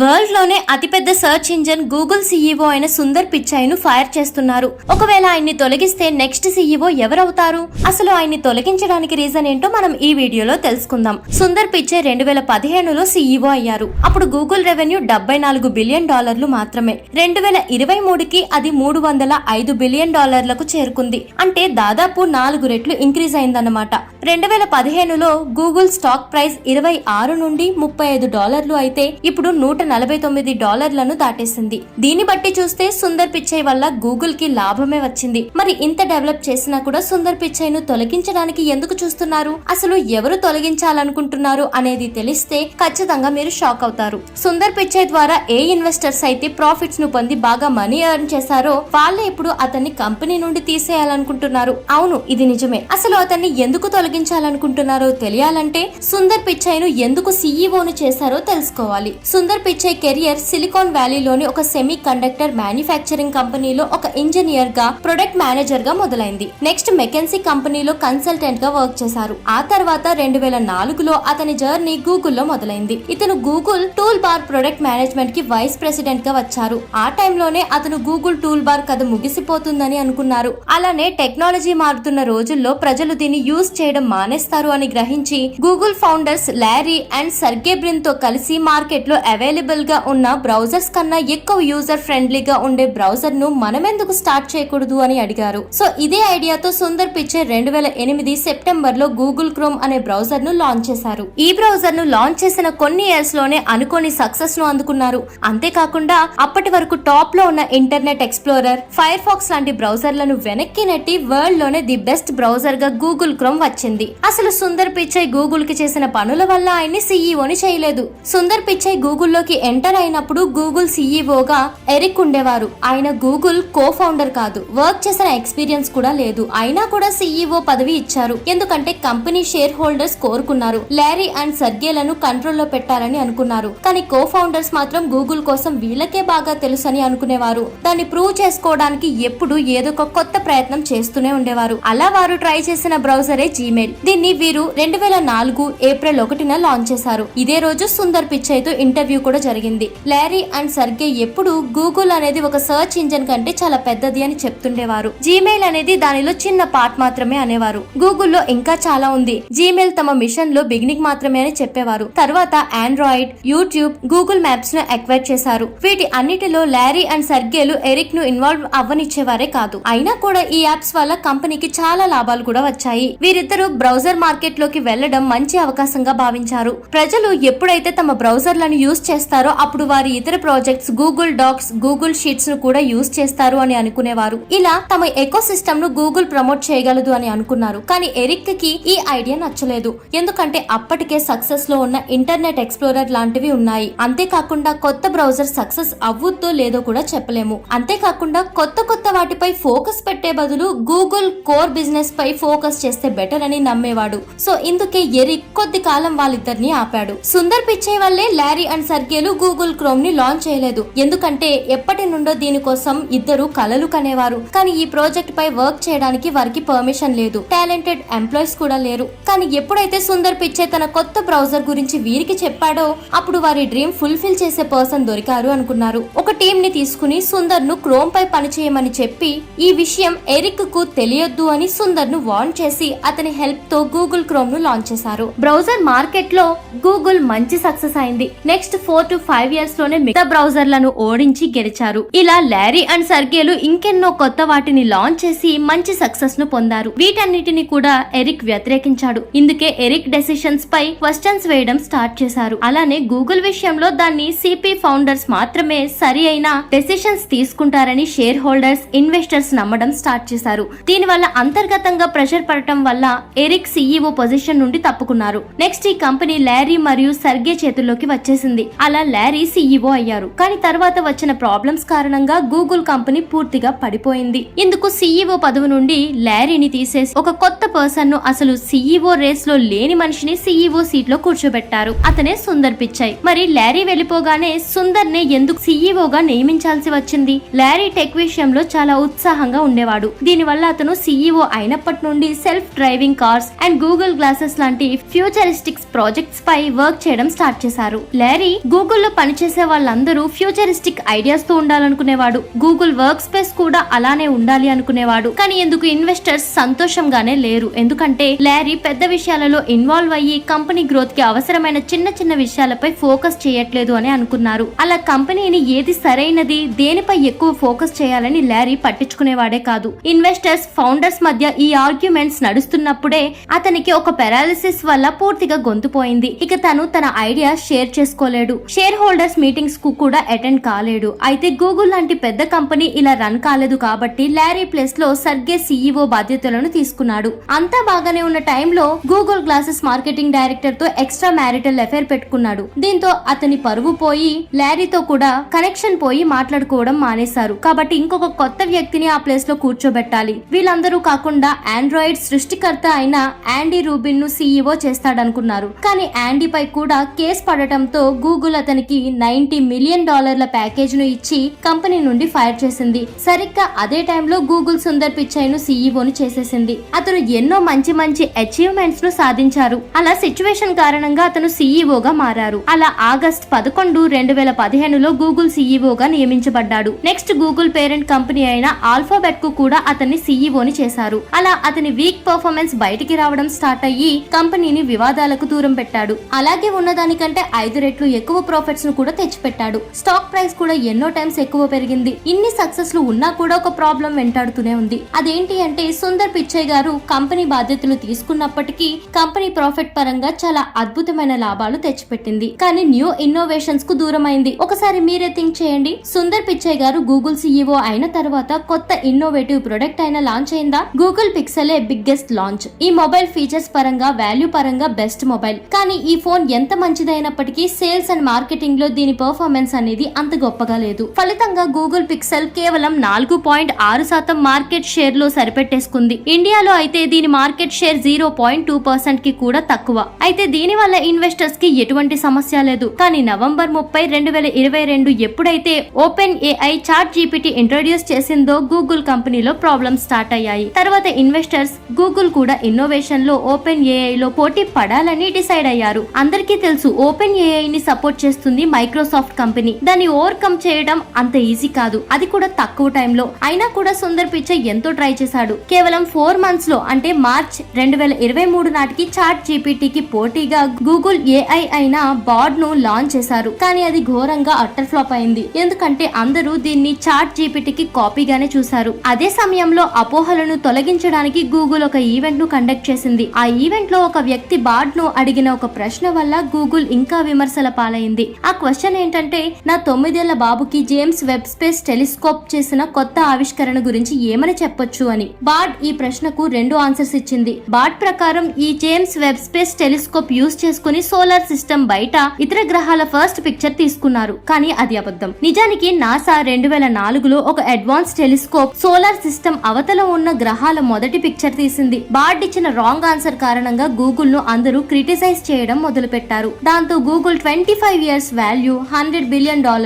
World లోనే అతిపెద్ద search engine Google CEO అయిన సుందర్ పిచాయ్ ను ఫైర్ చేస్తున్నారు. ఒకవేళ ఆయన్ని తొలగిస్తే నెక్స్ట్ సీఈఓ ఎవరవుతారు? అసలు ఆయన్ని తొలగించడానికి రీజన్ ఏంటో మనం ఈ వీడియోలో తెలుసుకుందాం. సుందర్ పిచాయ్ 2015లో సీఈఓ అయ్యారు. అప్పుడు గూగుల్ రెవెన్యూ $74 బిలియన్ మాత్రమే. 2023కి అది $305 బిలియన్ చేరుకుంది. అంటే దాదాపు 4 రెట్లు ఇంక్రీజ్ అయిందన్నమాట. 2015లో గూగుల్ స్టాక్ ప్రైస్ $26 నుండి $35 అయితే ఇప్పుడు $149 దాటేసింది. దీన్ని బట్టి చూస్తే సుందర్ పిచాయ్ వల్ల గూగుల్ కి లాభమే వచ్చింది. మరి ఇంత డెవలప్ చేసినా కూడా సుందర్ పిచాయ్ ను తొలగించడానికి ఎందుకు చూస్తున్నారు? అసలు ఎవరు తొలగించాలనుకుంటున్నారు అనేది తెలిస్తే ఖచ్చితంగా మీరు షాక్ అవుతారు. సుందర్ పిచాయ్ ద్వారా ఏ ఇన్వెస్టర్స్ అయితే ప్రాఫిట్స్ ను పొంది బాగా మనీ ఎర్న్ చేశారో వాళ్ళే ఇప్పుడు అతన్ని కంపెనీ నుండి తీసేయాలనుకుంటున్నారు. అవును, ఇది నిజమే. అసలు అతన్ని ఎందుకు తొలగించాలనుకుంటున్నారో తెలియాలంటే సుందర్ పిచాయ్ ను ఎందుకు సీఈఓను చేశారో తెలుసుకోవాలి. సుందర్ పిచాయ్ కెరియర్ సిలికాన్ వ్యాలీలోని ఒక సెమీ కండక్టర్ మ్యానుఫ్యాక్చరింగ్ కంపెనీలో ఒక ఇంజనీర్ గా, ప్రొడక్ట్ మేనేజర్ గా మొదలైంది. నెక్స్ట్ మెకెన్సీ కంపెనీలో కన్సల్టెంట్ గా వర్క్ చేశారు. ఆ తర్వాత 2004లో అతని జర్నీ గూగుల్లో మొదలైంది. ఇతను Google tool bar product management కి వైస్ ప్రెసిడెంట్ గా వచ్చారు. ఆ టైంలోనే అతను గూగుల్ టూల్ బార్ కథ ముగిసిపోతుందని అనుకున్నారు. అలానే టెక్నాలజీ మారుతున్న రోజుల్లో ప్రజలు దీన్ని యూజ్ చేయడం మానేస్తారు అని గ్రహించి Google founders Larry and Sergey Brin తో కలిసి మార్కెట్ లో అవైలబుల్ గా ఉన్న బ్రౌజర్స్ కన్నా ఎక్కువ యూజర్ ఫ్రెండ్లీగా ఉండే బ్రౌజర్ ను మనమెందుకు స్టార్ట్ చేయకూడదు అని అడిగారు. సో ఇదే ఐడియాతో సుందర్ పిచాయ్ 2008 సెప్టెంబర్ లో గూగుల్ క్రోమ్ అనే బ్రౌజర్ ను లాంచ్ చేశారు. ఈ బ్రౌజర్ ను లాంచ్ చేసిన కొన్ని ఇయర్స్ లోనే అనుకోని సక్సెస్ ను అందుకున్నారు. అంతేకాకుండా అప్పటి వరకు టాప్ లో ఉన్న ఇంటర్నెట్ ఎక్స్ప్లోరర్, ఫైర్ ఫాక్స్ లాంటి బ్రౌజర్లను వెనక్కి నెట్టి వరల్డ్ లోనే ది బెస్ట్ బ్రౌజర్ గా గూగుల్ క్రోమ్ వచ్చింది. అసలు సుందర్ పిచాయ్ గూగుల్ కి చేసిన పనుల వల్ల ఆయన్ని సీఈఓని చేయలేదు. సుందర్ పిచాయ్ గూగుల్లోకి ఎంటర్ అయినప్పుడు గూగుల్ సీఈఓగా ఎరిక్ ఉండేవారు. ఆయన గూగుల్ కో ఫౌండర్ కాదు, వర్క్ చేసిన ఎక్స్పీరియన్స్ కూడా లేదు. అయినా కూడా సీఈఓ పదవి ఇచ్చారు. ఎందుకంటే కంపెనీ షేర్ హోల్డర్స్ కోరుకున్నారు. లారీ అండ్ సర్గేలను కంట్రోల్లో పెట్టాలని అనుకున్నారు. కానీ కో ఫౌండర్స్ మాత్రం గూగుల్ కోసం వీళ్ళకే బాగా తెలుసని అనుకునేవారు. దాన్ని ప్రూవ్ చేసుకోవడానికి ఎప్పుడు ఏదో ఒక కొత్త ప్రయత్నం చేస్తూనే ఉండేవారు. అలా వారు ట్రై చేసిన బ్రౌజరే జీమెయిల్. దీన్ని వీరు 2004 ఏప్రిల్ 1న లాంచ్ చేశారు. ఇదే రోజు సుందర్ పిచాయ్ తో ఇంటర్వ్యూ కూడా జరిగింది. లారీ అండ్ సర్గే ఎప్పుడు గూగుల్ అనేది ఒక సర్చ్ ఇంజన్ కంటే చాలా పెద్దది అని చెప్తుండేవారు. జీమెయిల్ అనేది దానిలో చిన్న పార్ట్ మాత్రమే అనేవారు. గూగుల్లో ఇంకా చాలా ఉంది. జీమెయిల్ తమ మిషన్ లో బిగినింగ్ మాత్రమే అని చెప్పేవారు. తర్వాత ఆండ్రాయిడ్, యూట్యూబ్, గూగుల్ మ్యాప్స్ ను అక్వైర్ చేశారు. వీటి అన్నిటిలో లారీ అండ్ సర్గేలు ఎరిక్ ను ఇన్వాల్వ్ అవ్వనిచ్చేవారే కాదు. అయినా కూడా ఈ యాప్స్ వల్ల కంపెనీకి చాలా లాభాలు కూడా వచ్చాయి. వీరిద్దరూ బ్రౌజర్ మార్కెట్ లోకి వెళ్లడం మంచి అవకాశంగా భావించారు. ప్రజలు ఎప్పుడైతే తమ బ్రౌజర్లను యూజ్ చేస్తారో అప్పుడు వారి ఇతర projects Google Docs, Google Sheets ను కూడా యూజ్ చేస్తారు అని అనుకునేవారు. ఇలా తమ ఎకో సిస్టమ్ ను గూగుల్ ప్రమోట్ చేయగలదు అని అనుకున్నారు. కానీ ఎరిక్ కి ఈ ఐడియా నచ్చలేదు. ఎందుకంటే అప్పటికే సక్సెస్ లో ఉన్న ఇంటర్నెట్ ఎక్స్ప్లోరర్ లాంటివి ఉన్నాయి. అంతేకాకుండా కొత్త బ్రౌజర్ సక్సెస్ అవ్వుద్దో లేదో కూడా చెప్పలేము. అంతేకాకుండా కొత్త వాటిపై ఫోకస్ పెట్టే బదులు గూగుల్ కోర్ బిజినెస్ పై ఫోకస్ చేస్తే బెటర్ అని నమ్మేవాడు. సో ఇందుకే ఎరిక్ కొద్ది కాలం వాళ్ళిద్దరిని ఆపాడు. సుందర్ పిచాయ్ వల్లే లారీ అండ్ సర్గేలు గూగుల్ క్రోమ్ ని లాంచ్ చేయలేదు. ఎందుకంటే ఎప్పటి నుండో దీనికోసం ఇద్దరు కలలు కనేవారు. కానీ ఈ ప్రాజెక్ట్ పై వర్క్ చేయడానికి వారికి పర్మిషన్ లేదు. టాలెంటెడ్ ఎంప్లాయీస్ కూడా లేరు. కానీ ఎప్పుడైతే సుందర్ పిచాయ్ తన కొత్త బ్రౌజర్ గురించి వీరికి చెప్పాడో అప్పుడు వారి డ్రీమ్ ఫుల్ఫిల్ చేసే పర్సన్ దొరికారు అనుకున్నారు. ఒక టీం ని తీసుకుని సుందర్ ను క్రోమ్ పై పనిచేయమని చెప్పి ఈ విషయం ఎరిక్ కు తెలియొద్దు అని సుందర్ ను వార్న్ చేసి అతని హెల్ప్ తో గూగుల్ క్రోమ్ ను లాంచ్ చేశారు. బ్రౌజర్ మార్కెట్ లో గూగుల్ మంచి సక్సెస్ అయింది. నెక్స్ట్ 4 to 5 ఇయర్స్ లోనే మిగతా బ్రౌజర్లను ఓడించి గెలిచారు. ఇలా లారీ అండ్ సర్గేలు ఇంకెన్నో కొత్త వాటిని లాంచ్ చేసి మంచి సక్సెస్ ను పొందారు. వీటన్నిటిని కూడా ఎరిక్ వ్యతిరేకించాడు. ఇందుకే ఎరిక్ డెసిషన్స్ పై క్వశ్చన్స్ వేయడం స్టార్ట్ చేశారు. అలానే గూగుల్ విషయంలో దాన్ని సిపి ఫౌండర్స్ మాత్రమే సరి అయిన డెసిషన్స్ తీసుకుంటారని షేర్ హోల్డర్స్, ఇన్వెస్టర్స్ నమ్మడం స్టార్ట్ చేశారు. దీనివల్ల అంతర్గతంగా ప్రెషర్ పడటం వల్ల ఎరిక్ సీఈఓ పొజిషన్ నుండి తప్పుకున్నారు. నెక్స్ట్ ఈ కంపెనీ లారీ మరియు సర్గే చేతుల్లోకి వచ్చేసింది. అలా లారీ సీఈఓ అయ్యారు. కానీ తర్వాత వచ్చిన ప్రాబ్లమ్స్ కారణంగా గూగుల్ కంపెనీ పూర్తిగా పడిపోయింది. ఇందుకు సీఈఓ పదవి నుండి లారీని తీసేసి ఒక కొత్త పర్సన్ ను, అసలు సీఈఓ రేస్ లో లేని మనిషిని సీఈఓ సీట్ లో కూర్చోబెట్టారు. అతనే సుందర్ పిచాయ్. మరి లారీ వెళ్లిపోగానే సుందర్ నే ఎందుకు సీఈఓగా నియమించాల్సి వచ్చింది? లారీ టెక్ విషయంలో చాలా ఉత్సాహంగా ఉండేవాడు. దీనివల్ల అతను సీఈఓ అయినప్పటి నుండి self driving cars and Google glasses లాంటి ఫ్యూచరిస్టిక్స్ ప్రాజెక్ట్స్ పై వర్క్ చేయడం స్టార్ట్ చేశారు. లారీ గూగుల్ గూగుల్లో పనిచేసే వాళ్ళందరూ ఫ్యూచరిస్టిక్ ఐడియాస్ తో ఉండాలనుకునేవాడు. గూగుల్ వర్క్ స్పేస్ కూడా అలానే ఉండాలి అనుకునేవాడు. కానీ ఎందుకు ఇన్వెస్టర్స్ సంతోషంగానే లేరు. ఎందుకంటే లారీ పెద్ద విషయాలలో ఇన్వాల్వ్ అయ్యి కంపెనీ గ్రోత్ కి అవసరమైన చిన్న చిన్న విషయాలపై ఫోకస్ చేయట్లేదు అని అనుకున్నారు. అలా కంపెనీని ఏది సరైనది, దేనిపై ఎక్కువ ఫోకస్ చేయాలని లారీ పట్టించుకునేవాడే కాదు. ఇన్వెస్టర్స్ ఫౌండర్స్ మధ్య ఈ ఆర్గ్యుమెంట్స్ నడుస్తున్నప్పుడే అతనికి ఒక పారాలిసిస్ వల్ల పూర్తిగా గొంతుపోయింది. ఇక తను తన ఐడియా షేర్ చేసుకోలేడు. షేర్ హోల్డర్స్ మీటింగ్స్ కు కూడా అటెండ్ కాలేడు. అయితే గూగుల్ లాంటి పెద్ద కంపెనీ ఇలా రన్ కాలేదు కాబట్టి లారీ ప్లేస్ లో సర్గే సీఈఓ బాధ్యతలను తీసుకున్నాడు. అంతా బాగానే ఉన్న టైంలో గూగుల్ గ్లాసెస్ మార్కెటింగ్ డైరెక్టర్ తో ఎక్స్ట్రా మ్యారిటల్ అఫైర్ పెట్టుకున్నాడు. దీంతో అతని పరువు పోయి లారీతో కూడా కనెక్షన్ పోయి మాట్లాడుకోవడం మానేశారు. కాబట్టి ఇంకొక కొత్త వ్యక్తిని ఆ ప్లేస్ లో కూర్చోబెట్టాలి. వీళ్ళందరూ కాకుండా ఆండ్రాయిడ్ సృష్టికర్త అయిన యాండీ రూబిన్ ను సీఈఓ చేస్తాడనుకున్నారు. కానీ యాండీ పై కూడా కేసు పడటంతో గూగుల్ అతనికి $90 మిలియన్ ప్యాకేజ్ ను ఇచ్చి కంపెనీ నుండి ఫైర్ చేసింది. సరిగ్గా అదే టైంలో గూగుల్ సుందర్ పిచాయ్ ను సీఈఓను చేసేసింది. అతను ఎన్నో మంచి మంచి అచీవ్మెంట్స్ ను సాధించారు. అలా సిచ్యువేషన్ కారణంగా అతను సీఈఓగా మారారు. అలా ఆగస్ట్ 11, 2015లో గూగుల్ సీఈఓగా నియమించబడ్డాడు. నెక్స్ట్ గూగుల్ పేరెంట్ కంపెనీ అయిన ఆల్ఫాబెట్ కు కూడా అతన్ని సీఈఓని చేశారు. అలా అతని వీక్ పర్ఫార్మెన్స్ బయటికి రావడం స్టార్ట్ అయ్యి కంపెనీని వివాదాలకు దూరం పెట్టాడు. అలాగే ఉన్నదానికంటే 5 రెట్లు ఎక్కువ ప్రాఫిట్స్ ను కూడా తెచ్చిపెట్టాడు. స్టాక్ ప్రైస్ కూడా ఎన్నో టైమ్స్ ఎక్కువ పెరిగింది. ఇన్ని సక్సెస్ లు ఉన్నా కూడా ఒక ప్రాబ్లం వెంటాడుతూనే ఉంది. అదేంటి అంటే సుందర్ పిచాయ్ గారు కంపెనీ బాధ్యతలు తీసుకున్నప్పటికీ కంపెనీ ప్రాఫిట్ పరంగా చాలా అద్భుతమైన లాభాలు తెచ్చిపెట్టింది. కానీ న్యూ ఇన్నోవేషన్స్ కు దూరమైంది. ఒకసారి మీరే థింక్ చేయండి. సుందర్ పిచాయ్ గారు గూగుల్ సీఈఓ అయిన తర్వాత కొత్త ఇన్నోవేటివ్ ప్రొడక్ట్ అయినా లాంచ్ అయిందా? గూగుల్ పిక్సెలే బిగ్గెస్ట్ లాంచ్. ఈ మొబైల్ ఫీచర్స్ పరంగా, వాల్యూ పరంగా బెస్ట్ మొబైల్. కానీ ఈ ఫోన్ ఎంత మంచిదైనప్పటికీ సేల్స్ అండ్ మార్కెటింగ్ లో దీని పర్ఫార్మెన్స్ అనేది అంత గొప్పగా లేదు. ఫలితంగా గూగుల్ పిక్సెల్ కేవలం 4.6% మార్కెట్ షేర్ లో సరిపెట్టేసుకుంది. ఇండియాలో అయితే దీని మార్కెట్ షేర్ 0.2% కి కూడా తక్కువ. అయితే దీని వల్ల ఇన్వెస్టర్స్ కి ఎటువంటి సమస్య లేదు. కానీ నవంబర్ 30, 2022 ఎప్పుడైతే OpenAI ChatGPT introduce చేసిందో గూగుల్ కంపెనీలో ప్రాబ్లమ్స్ స్టార్ట్ అయ్యాయి. తర్వాత ఇన్వెస్టర్స్ గూగుల్ కూడా ఇన్నోవేషన్ లో ఓపెన్ ఏఐ లో పోటీ పడాలని డిసైడ్ అయ్యారు. అందరికీ తెలుసు ఓపెన్ ఏఐ ని సపోర్ట్ చేస్తుంది మైక్రోసాఫ్ట్ కంపెనీ. దాన్ని ఓవర్కమ్ చేయడం అంత ఈజీ కాదు, అది కూడా తక్కువ టైంలో. అయినా కూడా సుందర్ పిచాయ్ ఎంతో ట్రై చేశాడు. కేవలం 4 months లో అంటే మార్చ్ 2023 నాటికి చాట్ జీపీటీకి పోటీగా గూగుల్ ఏఐ అయిన బార్డ్ ను లాంచ్ చేశారు. కానీ అది ఘోరంగా అట్టర్ ఫ్లాప్ అయింది. ఎందుకంటే అందరూ దీన్ని చాట్ జీపీటీకి కాపీగానే చూశారు. అదే సమయంలో అపోహలను తొలగించడానికి గూగుల్ ఒక ఈవెంట్ ను కండక్ట్ చేసింది. ఆ ఈవెంట్ లో ఒక వ్యక్తి బార్డ్ ను అడిగిన ఒక ప్రశ్న వల్ల గూగుల్ ఇంకా విమర్శల పాలైంది. ఆ క్వశ్చన్ ఏంటంటే, నా 9 ఏళ్ల బాబుకి జేమ్స్ వెబ్ స్పేస్ టెలిస్కోప్ చేసిన కొత్త ఆవిష్కరణ గురించి ఏమని చెప్పొచ్చు అని. బార్డ్ ఈ ప్రశ్నకు 2 ఆన్సర్స్ ఇచ్చింది. బార్డ్ ప్రకారం ఈ James Webb space telescope use చేసుకుని సోలార్ సిస్టమ్ బయట ఇతర గ్రహాల ఫస్ట్ పిక్చర్ తీసుకున్నారు. కానీ అది అబద్ధం. నిజానికి నాసా 2004లో ఒక అడ్వాన్స్ టెలిస్కోప్ సోలార్ సిస్టమ్ అవతల ఉన్న గ్రహాల మొదటి పిక్చర్ తీసింది. బార్డ్ ఇచ్చిన రాంగ్ ఆన్సర్ కారణంగా గూగుల్ ను అందరూ క్రిటిసైజ్ చేయడం మొదలు పెట్టారు. దాంతో గూగుల్ 25 years వాల్యూ $100 billion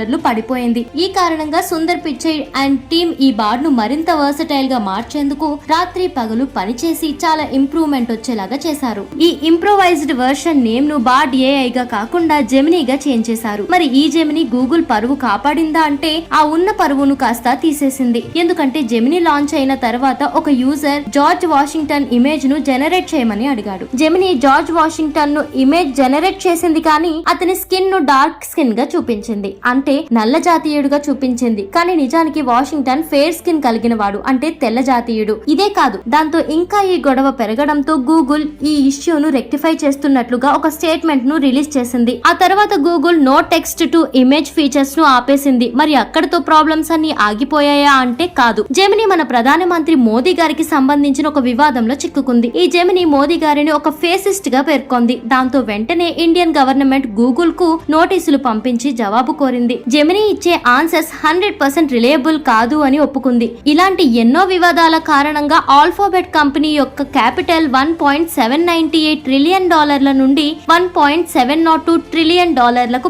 పడిపోయింది. ఈ కారణంగా సుందర్ పిచాయ్ అండ్ టీమ్ ఈ బార్డ్ ను మరింత వర్సటైల్ గా మార్చేందుకు రాత్రి పగలు పనిచేసి చాలా ఇంప్రూవ్మెంట్ వచ్చేలాగా చేశారు. ఈ ఇంప్రూవైజ్డ్ వర్షన్ నేమ్ ను బార్డ్ ఏఐ గా కాకుండా జెమినీగా చేంజ్ చేశారు. మరి ఈ జెమినీ గూగుల్ పరువు కాపాడిందా అంటే ఆ ఉన్న పరువును కాస్త తీసేసింది. ఎందుకంటే జెమినీ లాంచ్ అయిన తర్వాత ఒక యూజర్ జార్జ్ వాషింగ్టన్ ఇమేజ్ ను జనరేట్ చేయమని అడిగాడు. జెమినీ జార్జ్ వాషింగ్టన్ ను ఇమేజ్ జనరేట్ చేసింది, కానీ అతని స్కిన్ ను డార్క్ స్కిన్ గా చూపించింది, అంటే నల్ల జాతీయుడుగా చూపించింది. కానీ నిజానికి వాషింగ్టన్ ఫెయిర్ స్కిన్ కలిగిన వాడు, అంటే తెల్ల జాతీయుడు. ఇదే కాదు, దాంతో ఇంకా ఈ గొడవ పెరగడంతో గూగుల్ ఈ ఇష్యూను రెక్టిఫై చేస్తున్నట్లుగా ఒక స్టేట్మెంట్ ను రిలీజ్ చేసింది. ఆ తర్వాత గూగుల్ నో టెక్స్ట్ టు ఇమేజ్ ఫీచర్స్ ను ఆపేసింది. మరి అక్కడితో ప్రాబ్లమ్స్ అన్ని ఆగిపోయాయా అంటే కాదు. జెమినీ మన ప్రధానమంత్రి మోదీ గారికి సంబంధించిన ఒక వివాదంలో చిక్కుకుంది. ఈ జెమినీ మోదీ గారిని ఒక ఫేసిస్ట్ గా పేర్కొంది. దాంతో వెంటనే ఇండియన్ గవర్నమెంట్ గూగుల్ కు నోటీసులు పంపించి జవాబు కోరింది. జెమినీ ఇచ్చే ఆన్సర్స్ 100% రిలయబుల్ కాదు అని ఒప్పుకుంది. ఇలాంటి ఎన్నో వివాదాల కారణంగా ఆల్ఫాబెట్ కంపెనీ యొక్క క్యాపిటల్ $1.798 ట్రిలియన్ నుండి $1.702 ట్రిలియన్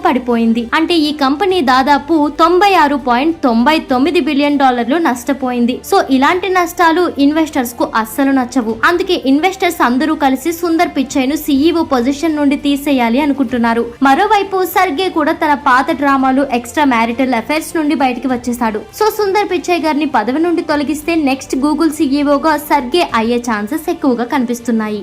పడిపోయింది. అంటే ఈ కంపెనీ దాదాపు $96.99 బిలియన్ నష్టపోయింది. సో ఇలాంటి నష్టాలు ఇన్వెస్టర్స్ కు అస్సలు నచ్చవు. అందుకే ఇన్వెస్టర్స్ అందరూ కలిసి సుందర్ పిచాయ్ ను సీఈఓ పొజిషన్ నుండి తీసేయాలి అనుకుంటున్నారు. మరోవైపు సర్గే కూడా తన పాత డ్రామాలు ఎక్స్ట్రా మ్యారిటల్ అఫైర్స్ నుండి బయటికి వచ్చేసాడు. సో సుందర్ పిచాయ్ గారిని పదవి నుండి తొలగిస్తే నెక్స్ట్ గూగుల్ సీఈఓగా సర్గే అయ్యే ఛాన్సెస్ ఎక్కువగా కనిపిస్తున్నాయి.